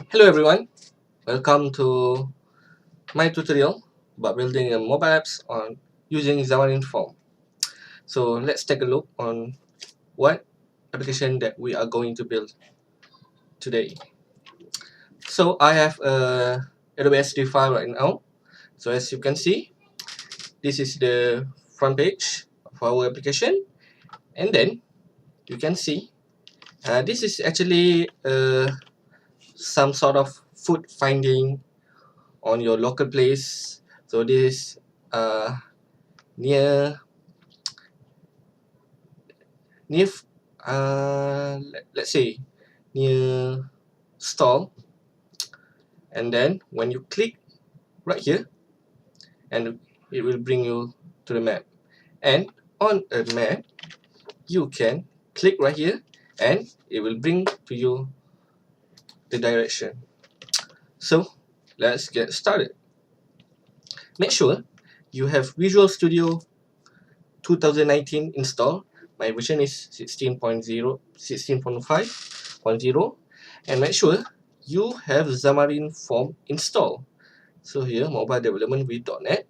Hello everyone, welcome to my tutorial about building a mobile apps on using Xamarin Forms. So let's take a look on what application that we are going to build today. So I have a Adobe SD file right now. So as you can see, this is the front page of our application, and then you can see this is actually some sort of food finding on your local place. So this is near let's say near stall, and then when you click right here, and it will bring you to the map, and on a map you can click right here and it will bring to you the direction. So let's get started. Make sure you have Visual Studio 2019 installed. My version is 16.5.0, and make sure you have Xamarin Forms installed. So here, mobile development with .NET,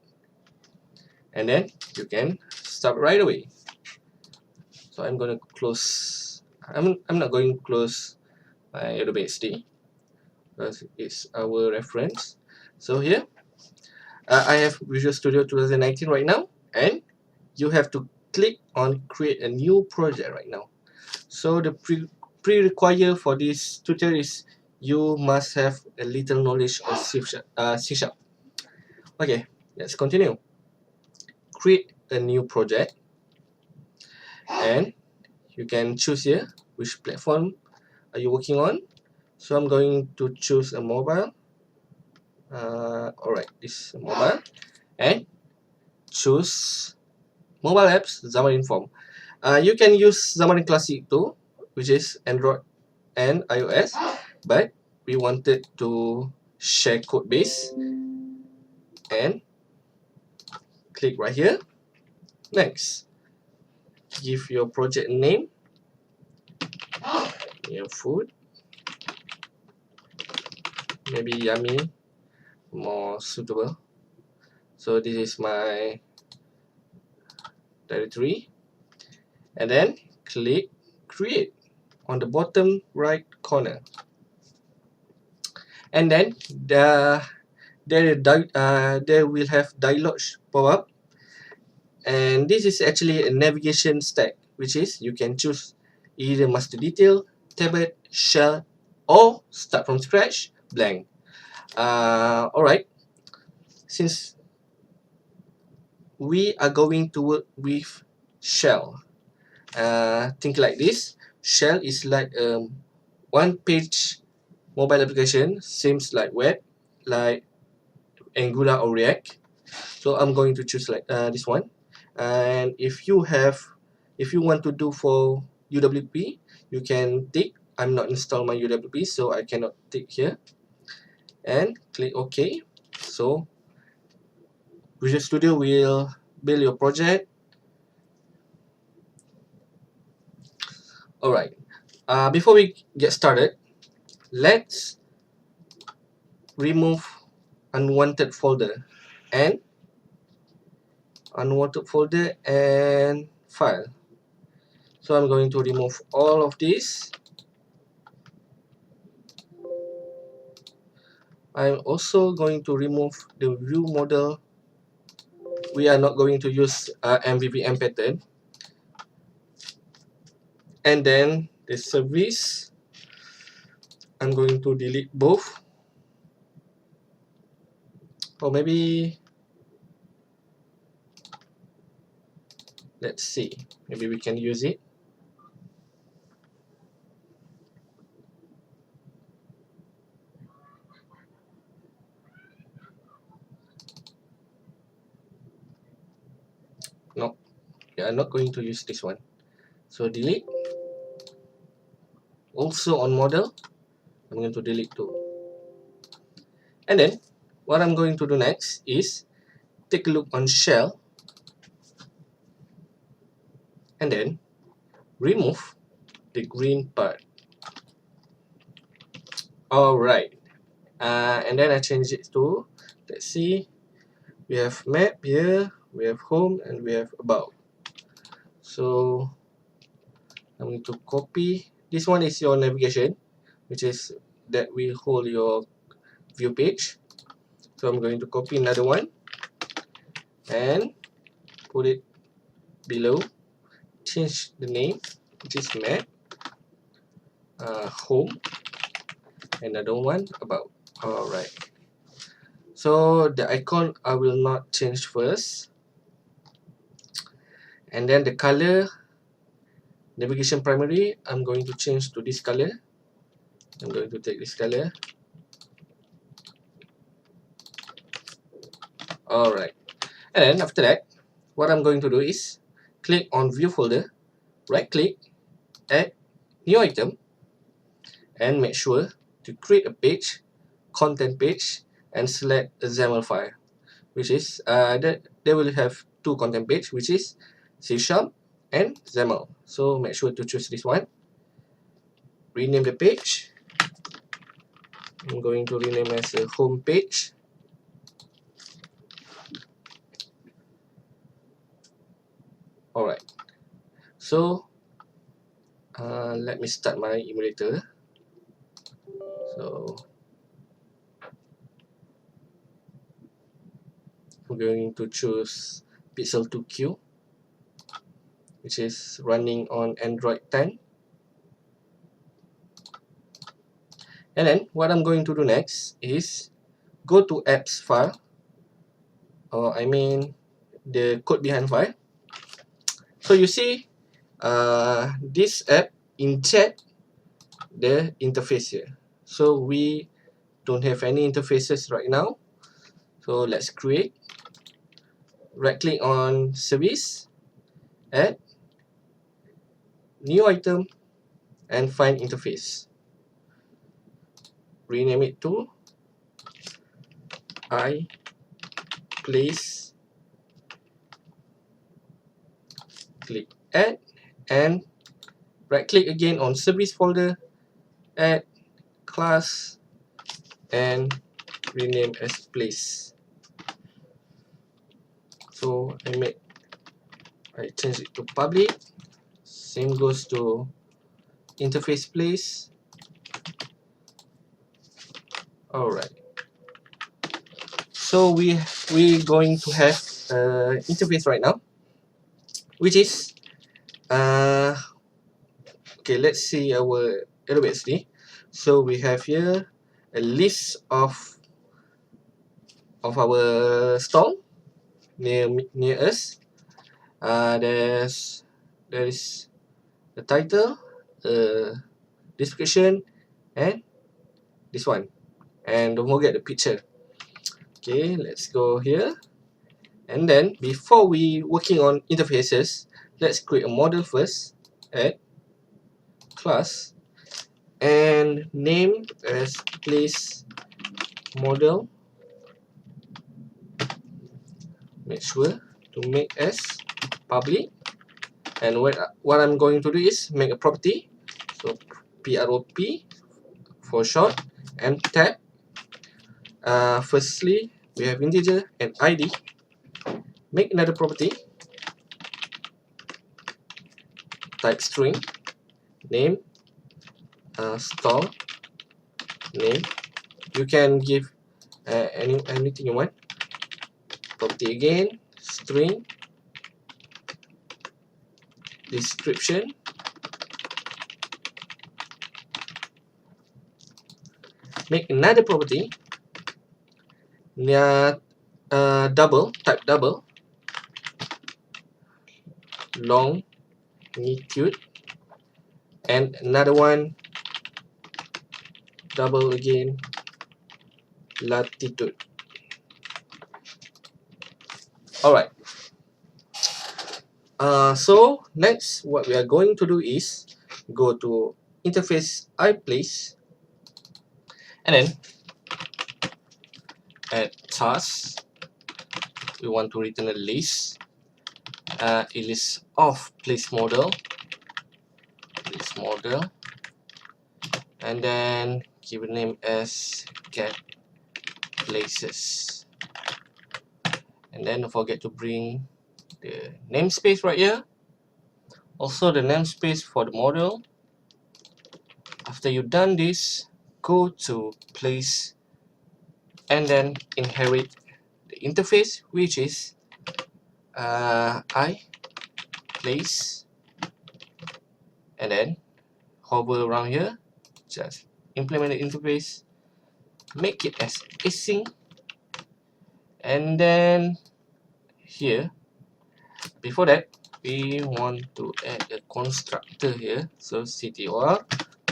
and then you can start right away. So I'm going to close. I'm not going to close my Adobe SD because it's our reference. So here, I have Visual Studio 2019 right now, and you have to click on create a new project right now. So the pre-require for this tutorial is you must have a little knowledge of C#. Okay, let's continue. Create a new project, and you can choose here which platform are you working on. So I'm going to choose a mobile. Alright, this is a mobile, and choose mobile apps Xamarin Forms. You can use Xamarin Classic too, which is Android and iOS, but we wanted to share code base, and click right here. Next, give your project name, your food, maybe yummy, more suitable. So this is my directory, and then click create on the bottom right corner, and then there will have dialog pop up, and this is actually a navigation stack, which is you can choose either master detail, tablet, shell, or start from scratch, blank. Alright, since we are going to work with shell, think like this. Shell is like one page mobile application, seems like web, like Angular or React. So I'm going to choose like this one. And if you want to do for UWP, you can tick. I'm not installed my UWP, so I cannot tick here, and click OK. So Visual Studio will build your project. Alright, before we get started, let's remove unwanted folder and file. So I'm going to remove all of this. I'm also going to remove the view model. We are not going to use MVVM pattern. And then the service, I'm going to delete both. Or maybe, let's see, maybe we can use it. No, we are not going to use this one. So delete. Also on model, I'm going to delete too. And then what I'm going to do next is take a look on shell, and then remove the green part. Alright, and then I change it to, let's see, we have map here, we have home, and we have about. So I'm going to copy. This one is your navigation, which is that will hold your view page. So I'm going to copy another one and put it below. Change the name, which is map, home, another one about. Alright. So the icon I will not change first, and then the color, navigation primary, I'm going to change to this color. I'm going to take this color. Alright, and then after that, what I'm going to do is click on view folder, right click, add new item, and make sure to create a page, content page, and select a XAML file, which is they will have two content page, which is C# and XAML. So make sure to choose this one. Rename the page. I'm going to rename as a home page. Alright, so let me start my emulator. So I'm going to choose Pixel 2Q, which is running on Android 10. And then what I'm going to do next is go to apps file, or I mean the code behind file. So you see this app inject the interface here. So we don't have any interfaces right now. So let's create. Right click on service, add new item, and find interface. Rename it to I place. Click add, and right click again on service folder, add class, and rename as place. So I change it to public. Same goes to interface place. Alright, so we're going to have interface right now, which is okay, let's see our LBXD. So we have here a list of our stall near us. There is the title, description, and this one, and don't forget the picture. Okay, let's go here, and then before we working on interfaces, let's create a model first. Add class and name as place model. Make sure to make as public, and what I'm going to do is make a property. So prop for short, and tab. Firstly, we have integer and id. Make another property, type string, name, store name. You can give anything you want. Property again, string, description, make another property, double, type double, longitude, and another one, double again, latitude. Alright, so next what we are going to do is go to interface iPlace, and then add task. We want to return a list, a list of place model, and then give a name as get places, and then don't forget to bring the namespace right here, also the namespace for the model. After you've done this, go to place and then inherit the interface, which is I place, and then hover around here, just implement the interface, make it as async, and then here, before that, we want to add a constructor here. So ctor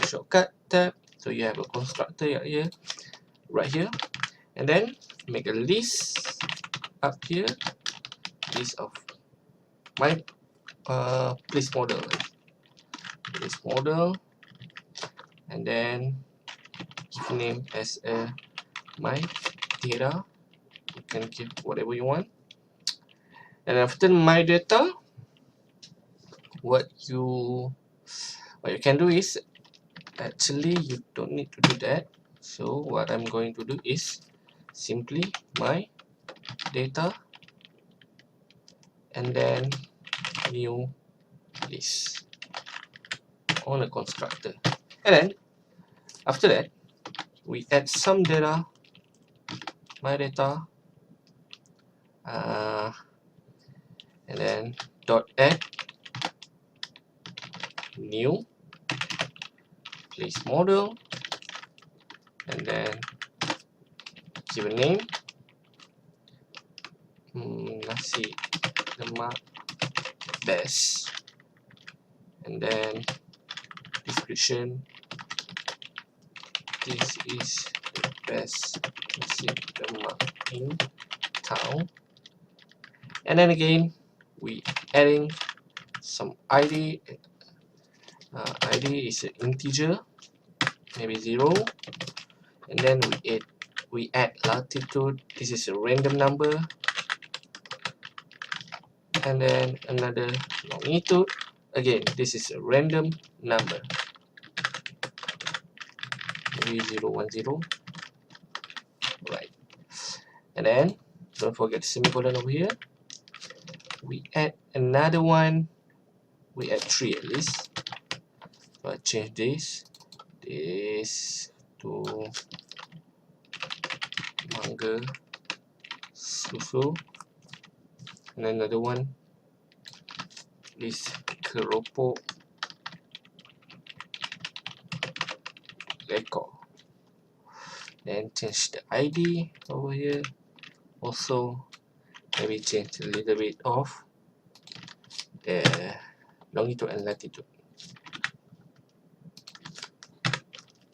shortcut tab, so you have a constructor here, right here, and then make a list up here, list of my place model, and then give name as my data. You can give whatever you want, and after my data, what you can do is, actually you don't need to do that. So what I'm going to do is simply my data and then new list on a constructor, and then after that we add some data, my data, and then dot add new place model, and then give a name, nasi lemak best, and then description, this is the best nasi lemak in town, and then again we adding some ID. ID is an integer, maybe 0, and then we add latitude, this is a random number, and then another longitude, again this is a random number, maybe 010, right. And then don't forget the semicolon over here, we add another one, we add 3 at least. So I change this to mangga susu, and then another one is keropok rekor. Then change the ID over here, also maybe change a little bit of the longitude and latitude.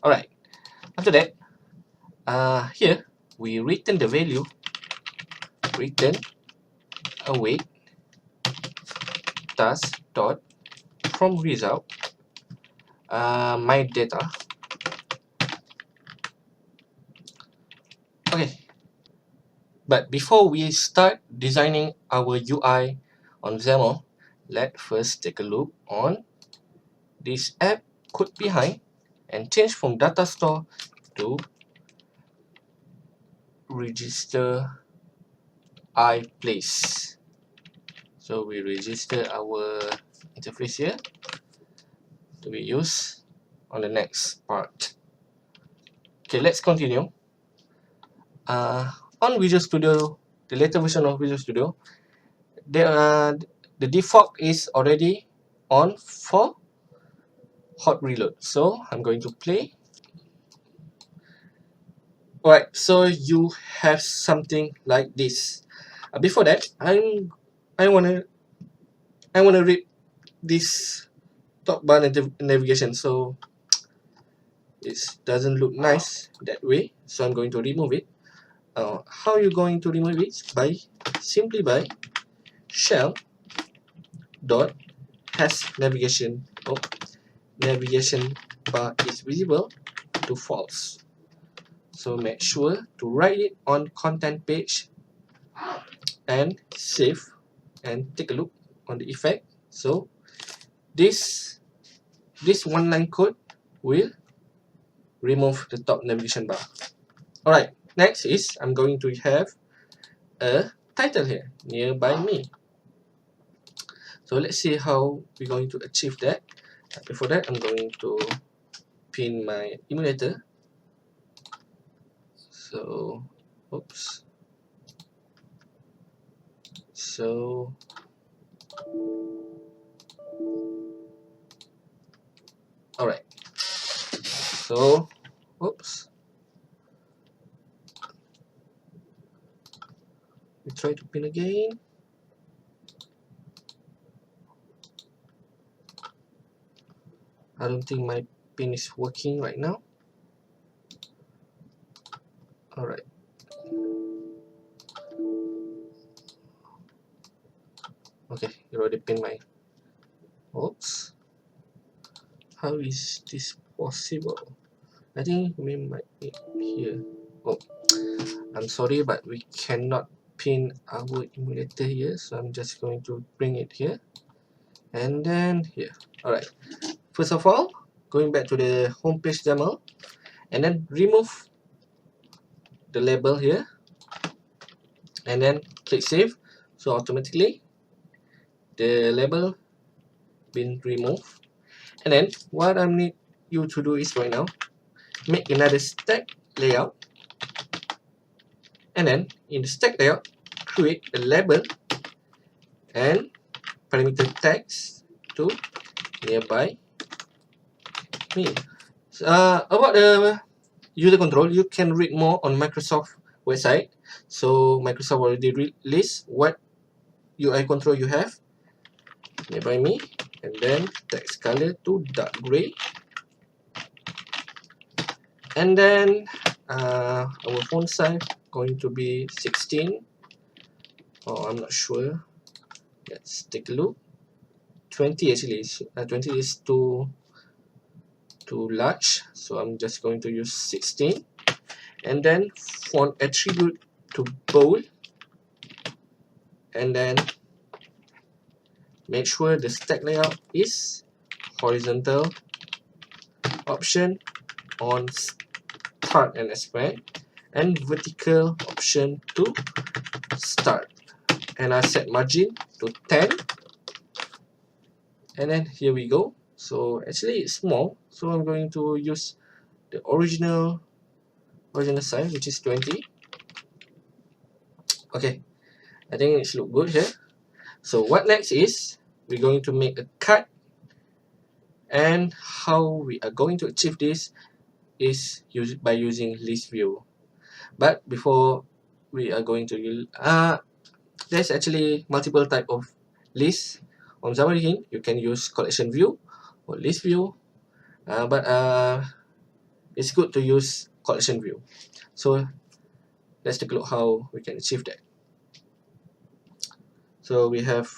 Alright, after that, here we return the value, return await task dot from result my data. Okay, but before we start designing our UI on XAML, let's first take a look on this app code behind and change from data store to register I place. So we register our interface here to be used on the next part. Okay, let's continue. On Visual Studio, the later version of Visual Studio, the default is already on for hot reload. So I'm going to play. Alright, so you have something like this. Before that, I wanna read this top bar navigation, so it doesn't look nice that way. So I'm going to remove it. How you going to remove it? Simply by shell dot has navigation. Navigation bar is visible to false. So make sure to write it on content page and save and take a look on the effect. So this one line code will remove the top navigation bar. Alright, next is I'm going to have a title here, nearby me. So let's see how we're going to achieve that. Before that, I'm going to pin my emulator. So, oops. So, alright. So, oops. We try to pin again. I don't think my pin is working right now. Alright. Okay, you already pinned my. Oops. How is this possible? I think we might need here. Oh, I'm sorry, but we cannot pin our emulator here, so I'm just going to bring it here and then here. Alright, first of all, going back to the homepage XAML and then remove the label here and then click save. So automatically the label been removed. And then what I need you to do is right now make another stack layout, and then in the stack layout create a label and parameter text to nearby me. About the user control, you can read more on Microsoft website. So Microsoft already released what UI control you have nearby me, and then text color to dark gray, and then our font size going to be 16. Oh, I'm not sure. Let's take a look. 20 actually. 20 is too large, so I'm just going to use 16. And then font attribute to bold, and then make sure the stack layout is horizontal option on start and expand, and vertical option to start, and I set margin to 10, and then here we go. So actually it's small, so I'm going to use the original size, which is 20. Okay, I think it should look good here. So what next is we're going to make a cut, and how we are going to achieve this is by using list view. But before we are going to use, there's actually multiple type of lists on Xamarin. You can use CollectionView or list view, but it's good to use CollectionView. So let's take a look how we can achieve that. So we have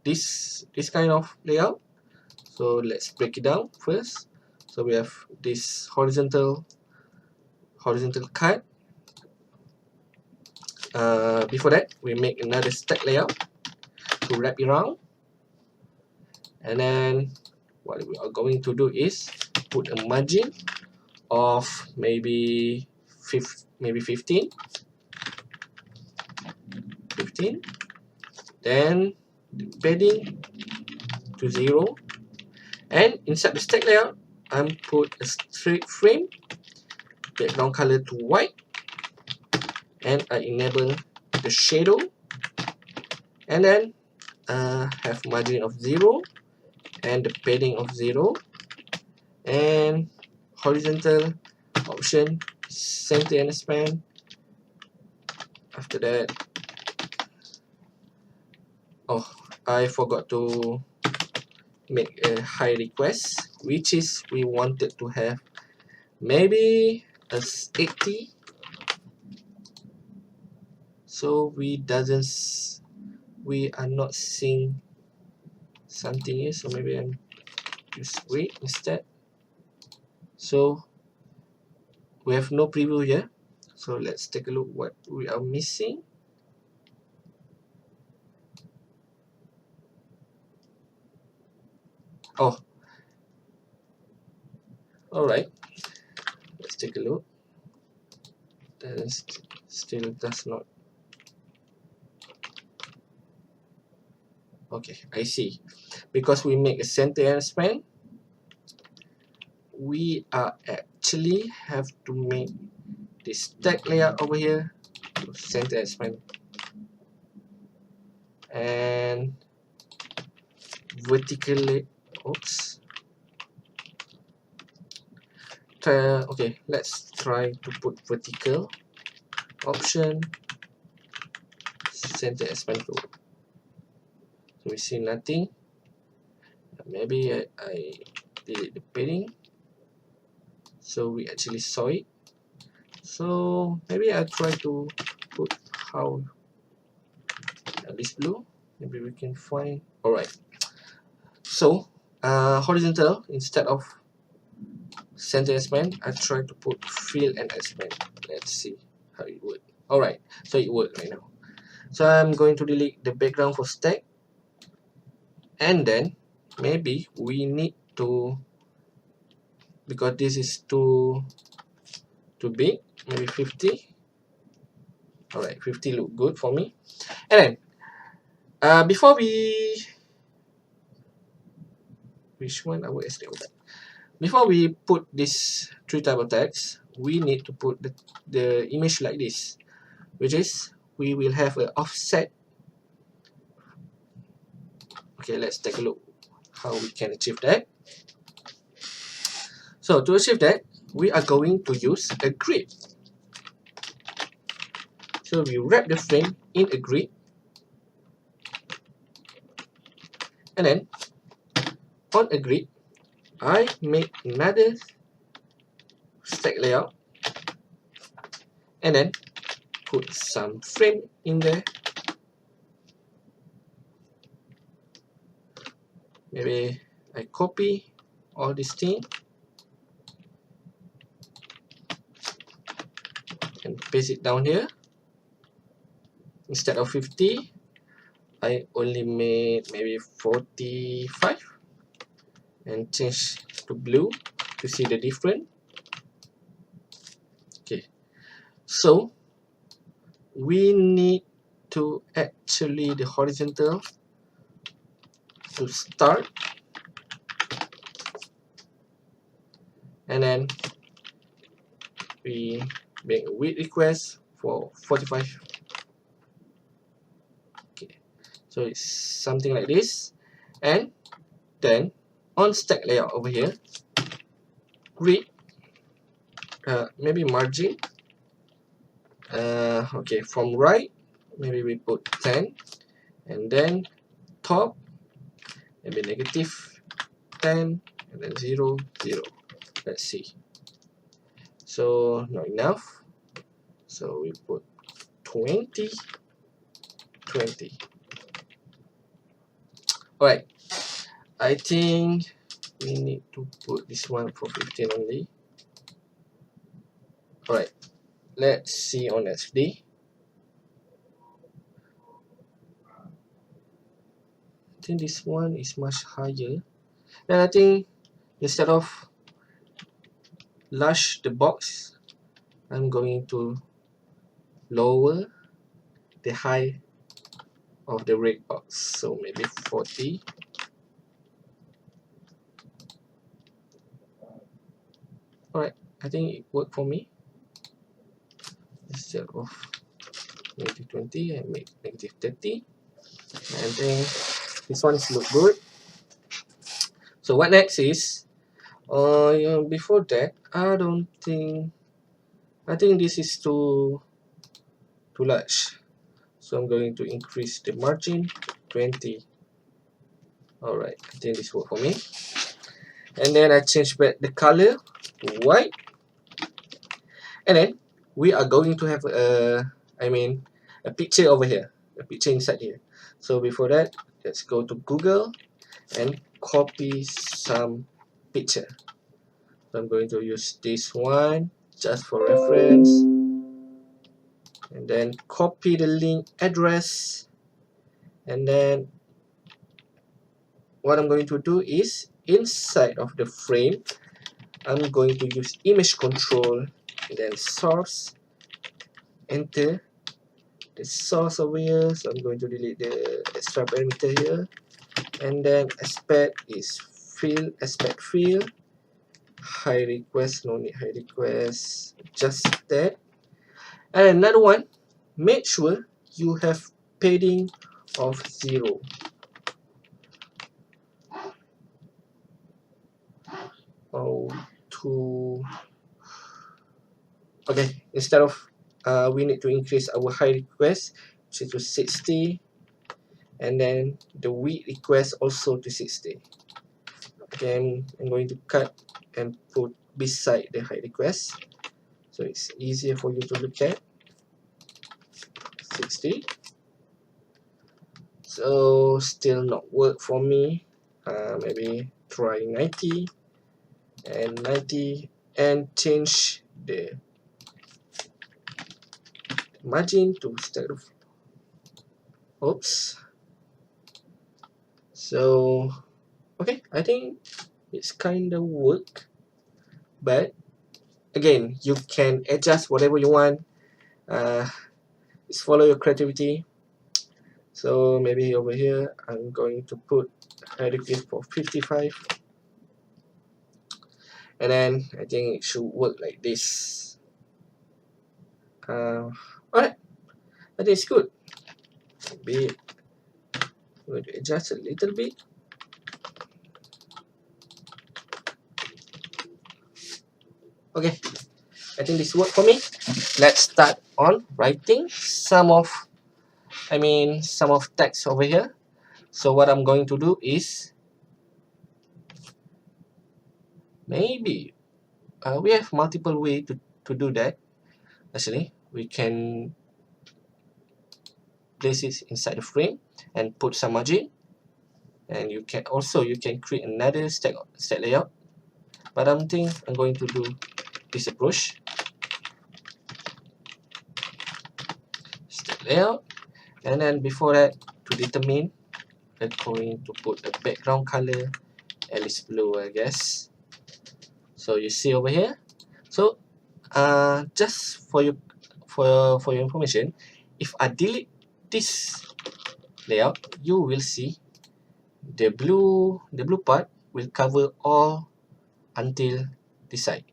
this kind of layout. So let's break it down first. So we have this horizontal cut. Before that, we make another stack layout to wrap it around, and then what we are going to do is put a margin of maybe 15. Then the padding to 0, and inside the stack layout I'm put a straight frame, background color to white, and I enable the shadow, and then have margin of 0 and the padding of 0, and horizontal option center and span. After that, oh, I forgot to make a high request, which is we wanted to have maybe as 80, so we are not seeing something here, so maybe I'm use weight instead. So we have no preview here, so let's take a look what we are missing. Oh, alright, let's take a look. That still does not. Okay, I see. Because we make a center and span, we are actually have to make this stack layout over here to center and span, and vertically. Oops. Okay, let's try to put vertical option center and span tool. So we see nothing. Maybe I delete the padding, so we actually saw it. So maybe I try to put how this blue. Maybe we can find. Alright. So horizontal instead of center and span, I try to put fill and expand. Let's see how it works. Alright, so it works right now. So I'm going to delete the background for stack, and then maybe we need to, because this is too big, maybe 50. Alright, 50 look good for me. And then before we, which one I will explain that. Before we put this 3 type of text, we need to put the image like this, which is we will have an offset. Okay, let's take a look how we can achieve that. So to achieve that, we are going to use a grid. So we wrap the frame in a grid, and then on a grid, I make another stack layout, and then put some frame in there. Maybe I copy all this thing and paste it down here. Instead of 50, I only made maybe 45 and change to blue to see the difference. Okay, so we need to actually the horizontal to start, and then we make a width request for 45. Okay, so it's something like this, and then on stack layout over here, grid, maybe margin. Okay, from right, maybe we put 10, and then top, maybe negative 10, and then 0, 0. Let's see. So not enough, so we put 20, 20. Alright, I think we need to put this one for 15 only. Alright, let's see on SD. I think this one is much higher. And I think instead of large the box, I'm going to lower the height of the red box, so maybe 40. Alright, I think it worked for me. Instead of negative 20, I make negative 30. And then this one is look good. So what next is, before that, I think this is too large. So I'm going to increase the margin 20. Alright, I think this works for me. And then I change back the color to white. And then we are going to have a picture over here, a picture inside here. So before that, let's go to Google and copy some picture. So I'm going to use this one just for reference, and then copy the link address, and then what I'm going to do is inside of the frame I'm going to use image control, and then source, enter the source over here. So I'm going to delete the extra parameter here, and then aspect is fill, aspect fill, high request, no need high request, just that. And another one, make sure you have padding of 0. Okay, instead of we need to increase our high request to 60, and then the width request also to 60. Okay, I'm going to cut and put beside the high request, so it's easier for you to look at. 60. So still not work for me. Maybe try 90 and 90, and change the margin to instead of, oops. So okay, I think it's kind of work, but again, you can adjust whatever you want. Just follow your creativity. So maybe over here I'm going to put high request for 55, and then I think it should work like this. Alright, I think it's good. Maybe we'll adjust a little bit. Okay, I think this worked for me. Let's start on writing some of text over here. So what I'm going to do is, maybe we have multiple ways to do that. Actually, we can place it inside the frame and put some margin, and you can create another stack layout, but I'm going to do this approach. Stack layout, and then before that, to determine, we're going to put a background color, at least blue, I guess. So you see over here. So just for your information, if I delete this layout, you will see the blue part will cover all until this side.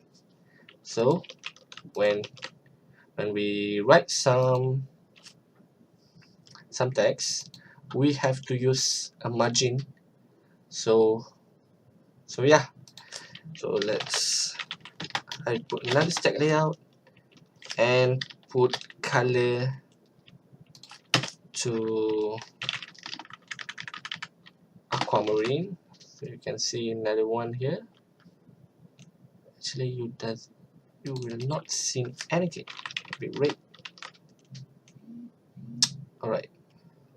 So when we write some text, we have to use a margin. So yeah. So I put another stack layout and put color to aquamarine. So you can see another one here. Actually, you will not see anything. Be red. Alright,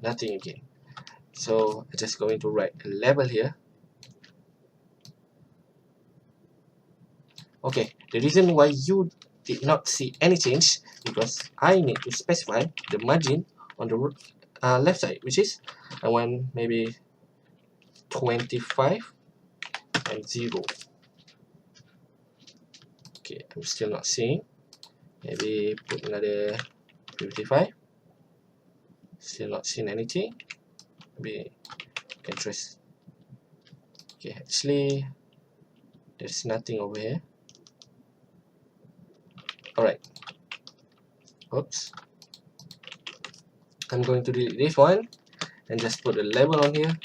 nothing again. So I'm just going to write a label here. Okay, the reason why you did not see any change, because I need to specify the margin on the left side, which is I want maybe 25 and 0. Okay, I'm still not seeing. Maybe put another 55. Still not seeing anything. Maybe you can trace. Okay, actually there's nothing over here. Alright. Oops. I'm going to delete this one and just put a label on here.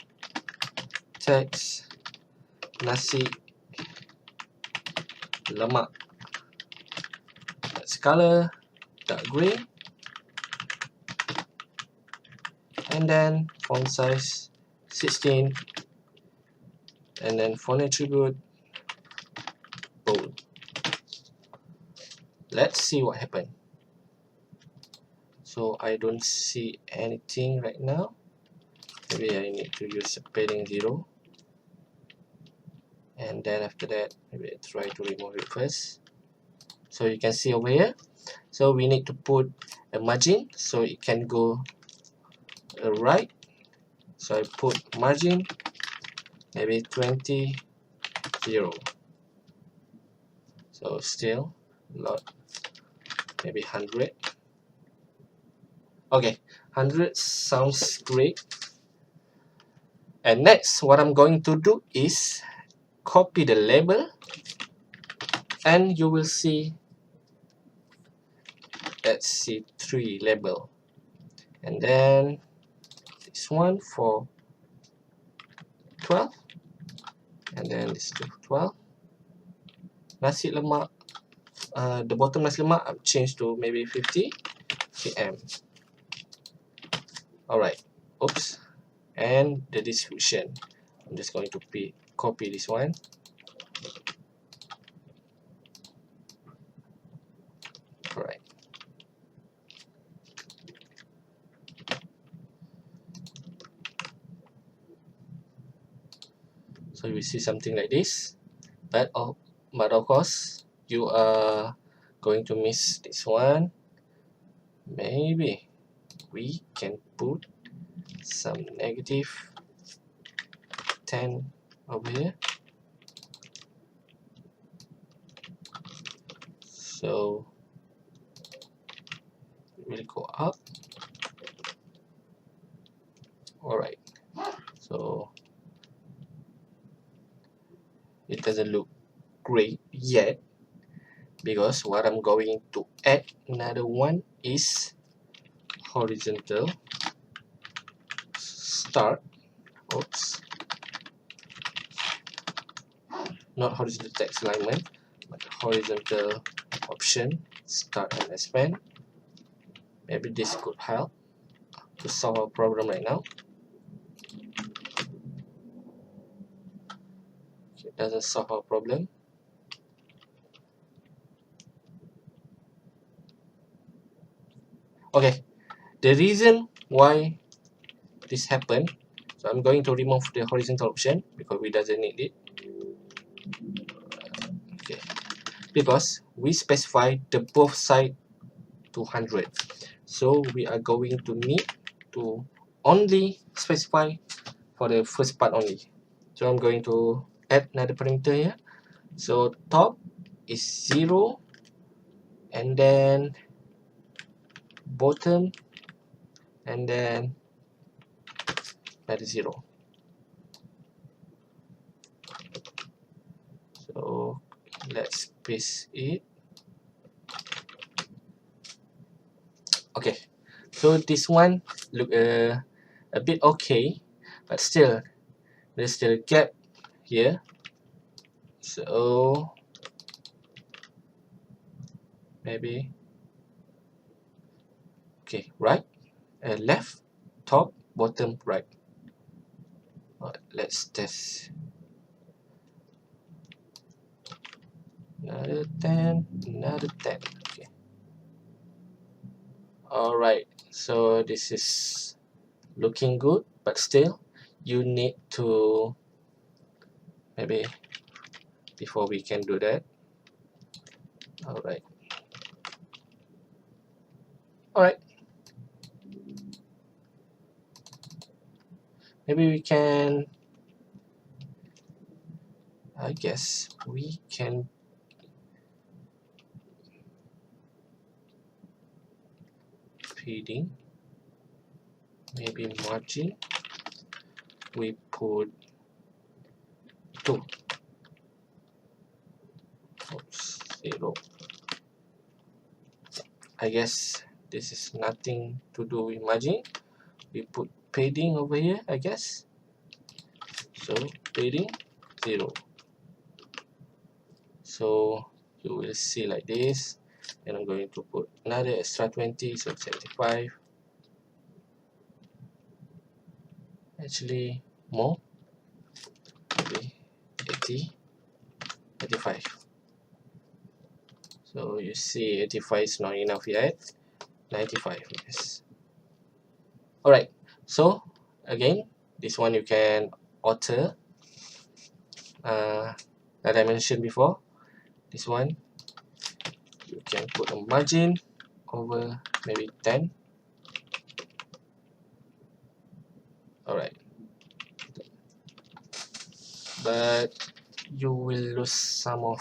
Text nasi lemak. That's color dark green, and then font size 16, and then font attribute bold. Let's see what happened. So I don't see anything right now. Maybe I need to use a padding 0, and then after that maybe I try to remove it first. So you can see over here, so we need to put a margin so it can go right. So I put margin maybe 20, 0. So still not, maybe 100. Okay, 100 sounds great. And next, what I'm going to do is copy the label, and you will see, let's see, 3 label, and then this one for 12, and then this 12. Nasi lemak, the bottom nasi lemak I've changed to maybe 50 km. Alright, oops, and the description, I'm just going to copy this one. Alright, so you will see something like this, but of course you are going to miss this one. Maybe we can put some negative 10 over here, so it will go up. Alright, so it doesn't look great yet, because what I'm going to add another one is horizontal start. Oops, not horizontal text alignment, but horizontal option start and expand. Maybe this could help to solve our problem right now. It doesn't solve our problem. Okay, the reason why this happened, so I'm going to remove the horizontal option because we doesn't need it. Okay, because we specify the both side to 100, so we are going to need to only specify for the first part only. So I'm going to add another parameter here. So top is 0, and then bottom, and then another 0. So let's paste it. Okay, so this one look a bit okay, but still there's still a gap here. So maybe, okay, right, left, top, bottom, right. Let's test. Another 10, another 10. Okay. Alright, so this is looking good, but still you need to, maybe before we can do that. Alright. Maybe we can, I guess we can padding, maybe margin, we put 2. Oops, 0. I guess this is nothing to do with margin. We put padding over here, I guess. So padding 0. So you will see like this, and I'm going to put another extra 20, so 75. Actually more, maybe 80, 85. So you see 85 is not enough yet. 95, yes. Alright, so again, this one you can alter, that I mentioned before. This one you can put a margin over maybe 10. Alright, but you will lose some of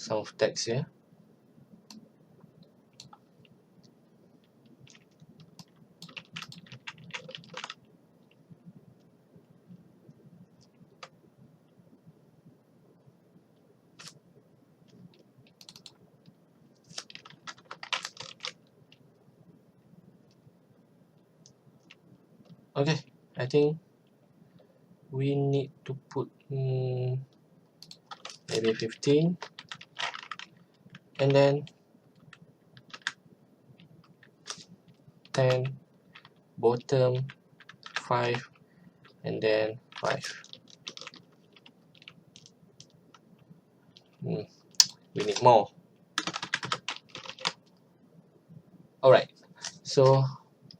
some of text here. Okay, I think we need to put maybe 15, and then 10, bottom 5, and then 5. We need more. Alright, so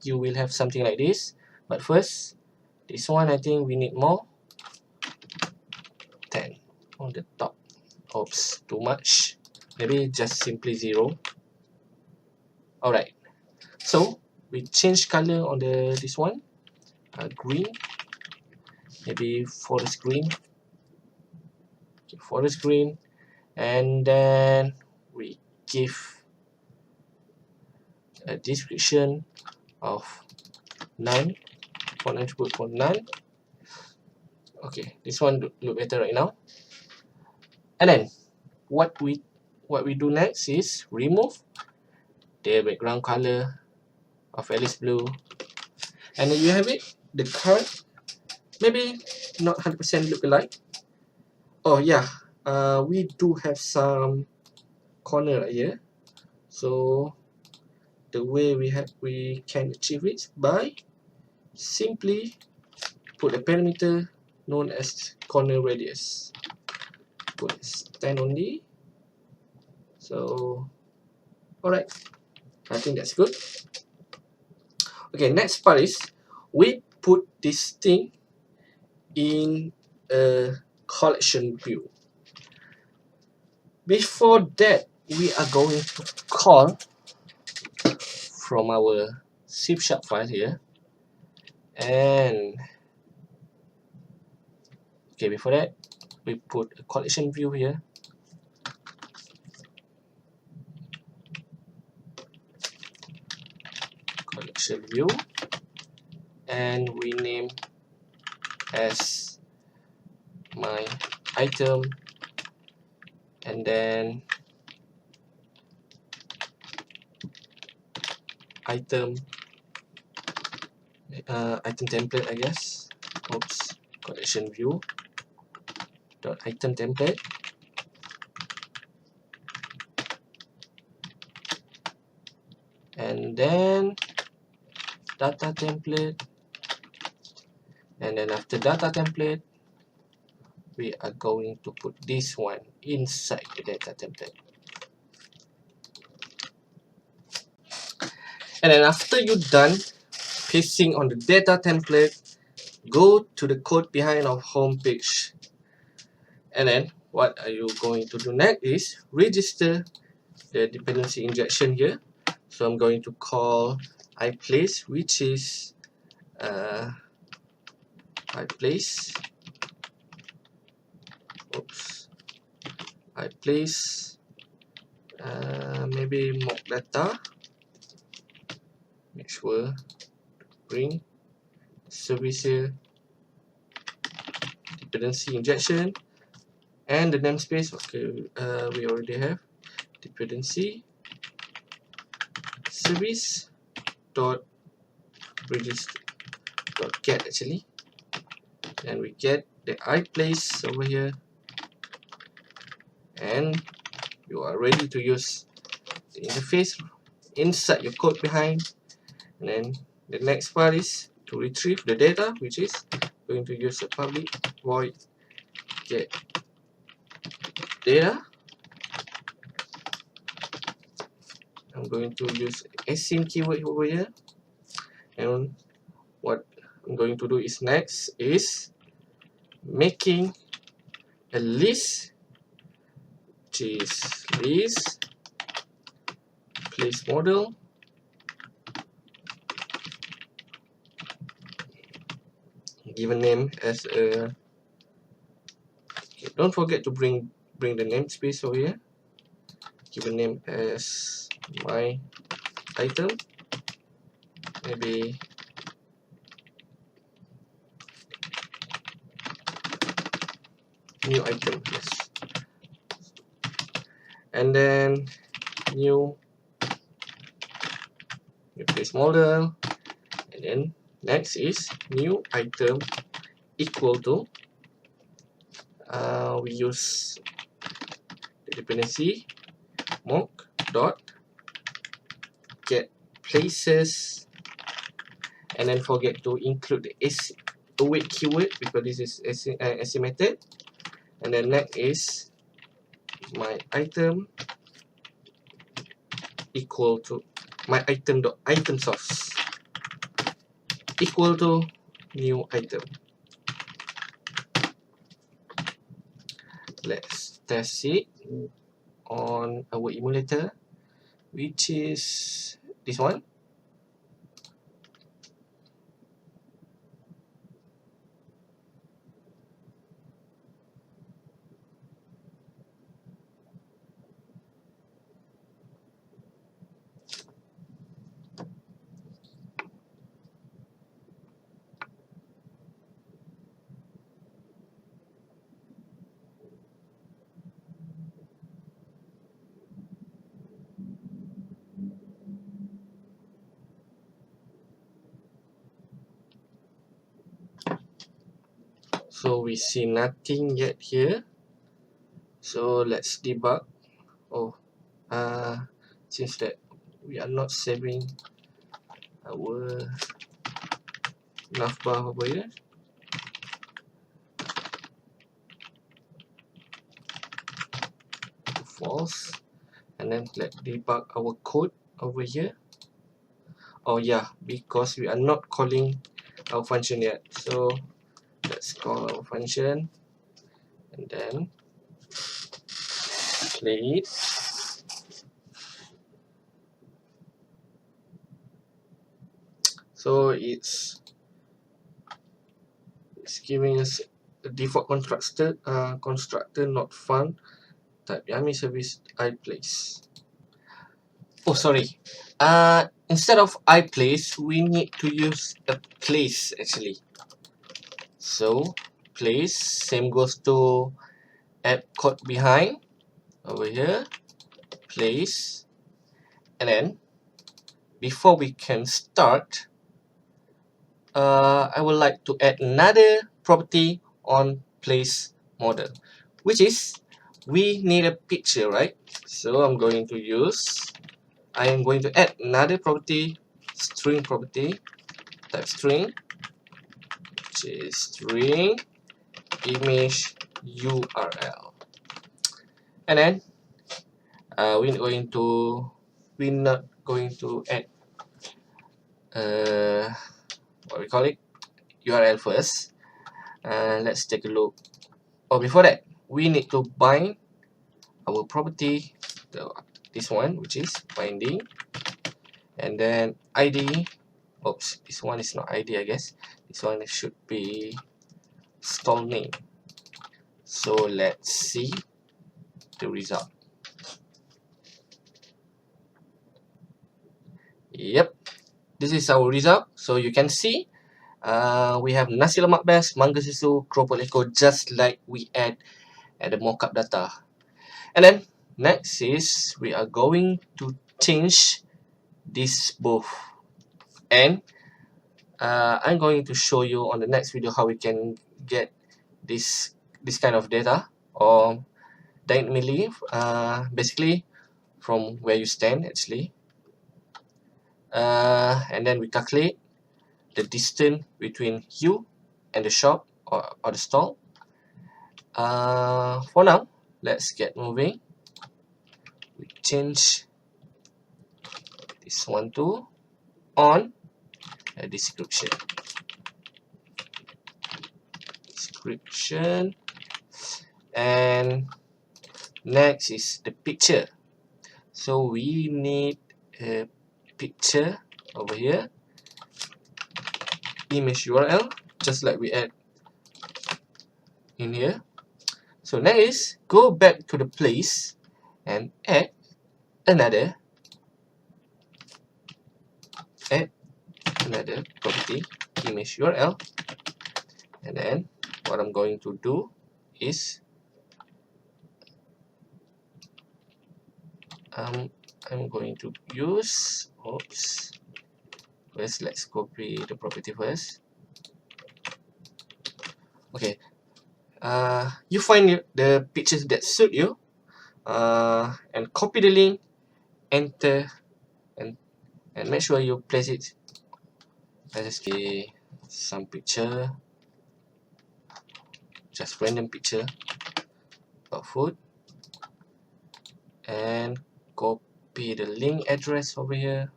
you will have something like this, but first, this one I think we need more. 10 on the top. Oops, too much. Maybe just simply 0. Alright, so we change color on this one. Green, maybe forest green. Okay, forest green, and then we give a description of none. Font attribute for none. Okay, this one look better right now. And then what we do next is remove the background color of Alice Blue, and then you have it. The card maybe not 100% look alike. Oh yeah, we do have some corner right here. So the way we can achieve it by simply put a parameter known as corner radius. Put 10 only. So alright, I think that's good. Okay, next part is we put this thing in a collection view. Before that, we are going to call from our C# file here, and okay, before that we put a collection view here. Collection view, and we name as my item, and then item template, I guess. Oops, collection view dot item template, and then data template, and then after data template we are going to put this one inside the data template. And then after you're done pasting on the data template, go to the code behind our home page. And then what are you going to do next is register the dependency injection here. So I'm going to call iPlace, which is iPlace. Oops. iPlace. Maybe mock data. Make sure bring service here, dependency injection, and the namespace. Okay, we already have dependency service dot register dot get actually, and we get the iPlace over here, and you are ready to use the interface inside your code behind. And then the next part is to retrieve the data, which is going to use a public void get data. I'm going to use async keyword over here, and what I'm going to do is next is making a list, which is list place model, give a name as a, okay, don't forget to bring the namespace over here, give a name as my item, maybe new item, yes, and then new place model, and then next is new item equal to we use the dependency mock dot get places, and then forget to include the await keyword because this is estimated, and then next is my item equal to my item dot item source equal to new item. Let's test it on our emulator, which is this one. So we see nothing yet here. So let's debug. Oh, since that we are not saving our navbar over here, false, and then let's debug our code over here. Oh yeah, because we are not calling our function yet, so let's call our function and then play it. So it's giving us a default constructor not found type yummy service iPlace. Oh sorry, instead of iPlace we need to use a place actually. So place, same goes to add code behind over here, place, and then before we can start, I would like to add another property on place model, which is we need a picture, right? So I am going to add another property, string property, type string, which is string image URL, and then we're not going to add what we call it, URL first. Let's take a look. Oh, before that, we need to bind our property, this one, which is binding, and then ID. Oops, this one is not ID, I guess. This one should be stall name. So let's see the result. Yep, this is our result. So you can see we have nasi lemak best, mangga susu, keropok leko, just like we add at the mockup data. And then next is we are going to change this both, and I'm going to show you on the next video how we can get this kind of data, or dynamically, basically from where you stand actually, and then we calculate the distance between you and the shop or the stall. For now, let's get moving. We change this one to on a description. And next is the picture. So we need a picture over here, image URL, just like we add in here. So next is go back to the place and add another property image URL, and then what I'm going to do is I'm going to use first let's copy the property first. Okay, you find the pictures that suit you, and copy the link, enter, and make sure you place it. Let's see some picture, just random picture of food, and copy the link address over here.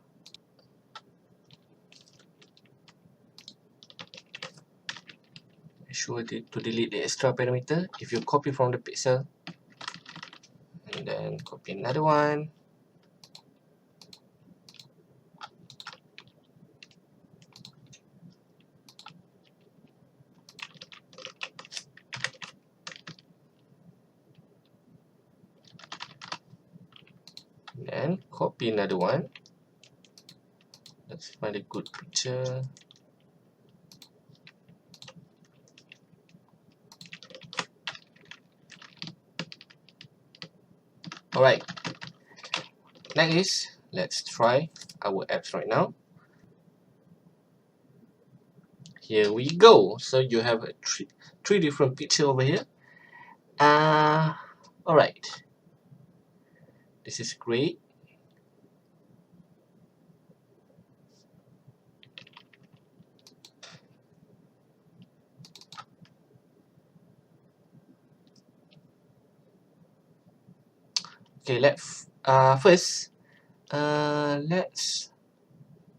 Make sure to delete the extra parameter if you copy from the pixel, and then copy another one. Then copy another one. Let's find a good picture. Alright, next is let's try our apps right now. Here we go. So you have three different pictures over here. Alright, this is great. Okay, let's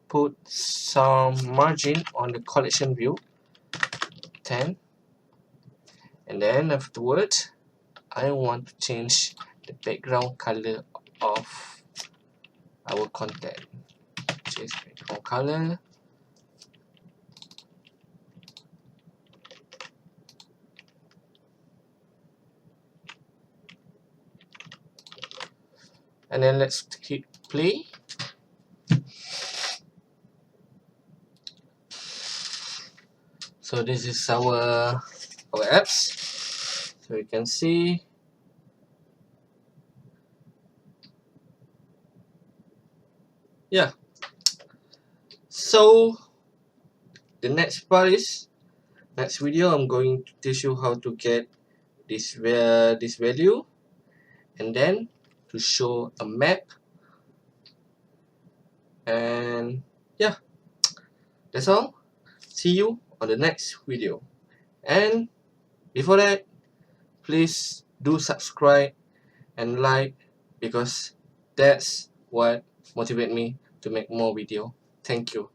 put some margin on the collection view, 10, and then afterwards I want to change the background color of our content. Change background color. And then let's hit play. So this is our apps. So you can see yeah. So the next part is next video I'm going to teach you how to get this value, and then to show a map, and yeah, that's all. See you on the next video, and before that, please do subscribe and like, because that's what motivates me to make more video. Thank you.